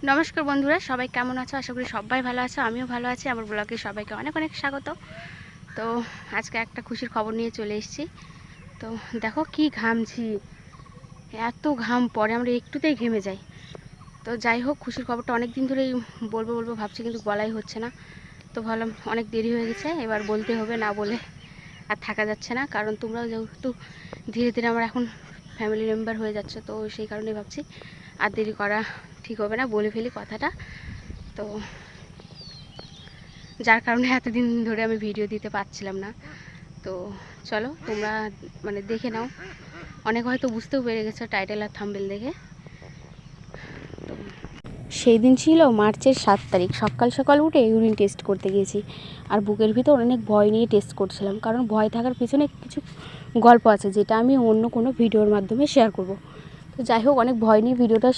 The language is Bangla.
নমস্কার বন্ধুরা, সবাই কেমন আছো? আশা করি সবাই ভালো আছো, আমিও ভালো আছি। আমার ব্লগে সবাইকে অনেক অনেক স্বাগত। তো আজকে একটা খুশির খবর নিয়ে চলে এসেছি। তো দেখো কি ঘামছি, এত ঘাম পড়ে, আমরা একটুতেই ঘেমে যাই। তো যাই হোক, খুশির খবরটা অনেক দিন ধরেই বলবো ভাবছি, কিন্তু বলাই হচ্ছে না। তো ভাবলাম অনেক দেরি হয়ে গেছে, এবার বলতে হবে, না বলে আর থাকা যাচ্ছে না। কারণ তোমরাও যেহেতু ধীরে ধীরে আমার এখন ফ্যামিলি মেম্বার হয়ে যাচ্ছে, তো সেই কারণে ভাবছি আর দেরি করা ঠিক হবে না, বলে ফেলি কথাটা। তো যার কারণে এতদিন ধরে আমি ভিডিও দিতে পারছিলাম না। তো চলো তোমরা দেখে নাও, অনেক হয়তো বুঝতেও পেরে গেছো টাইটেল আর থাম্বনেল দেখে। তো সেই দিন ছিল মার্চের 7 তারিখ, সকাল সকাল উঠে ইউরিন টেস্ট করতে গিয়েছি। আর বুকের ভিতর অনেক ভয় নিয়ে টেস্ট করছিলাম, কারণ ভয় থাকার পিছনে কিছু গল্প আছে, যেটা আমি অন্য কোনো ভিডিওর মাধ্যমে শেয়ার করব। তো যাই হোক, অনেক ভয় নিয়ে ভিডিওটা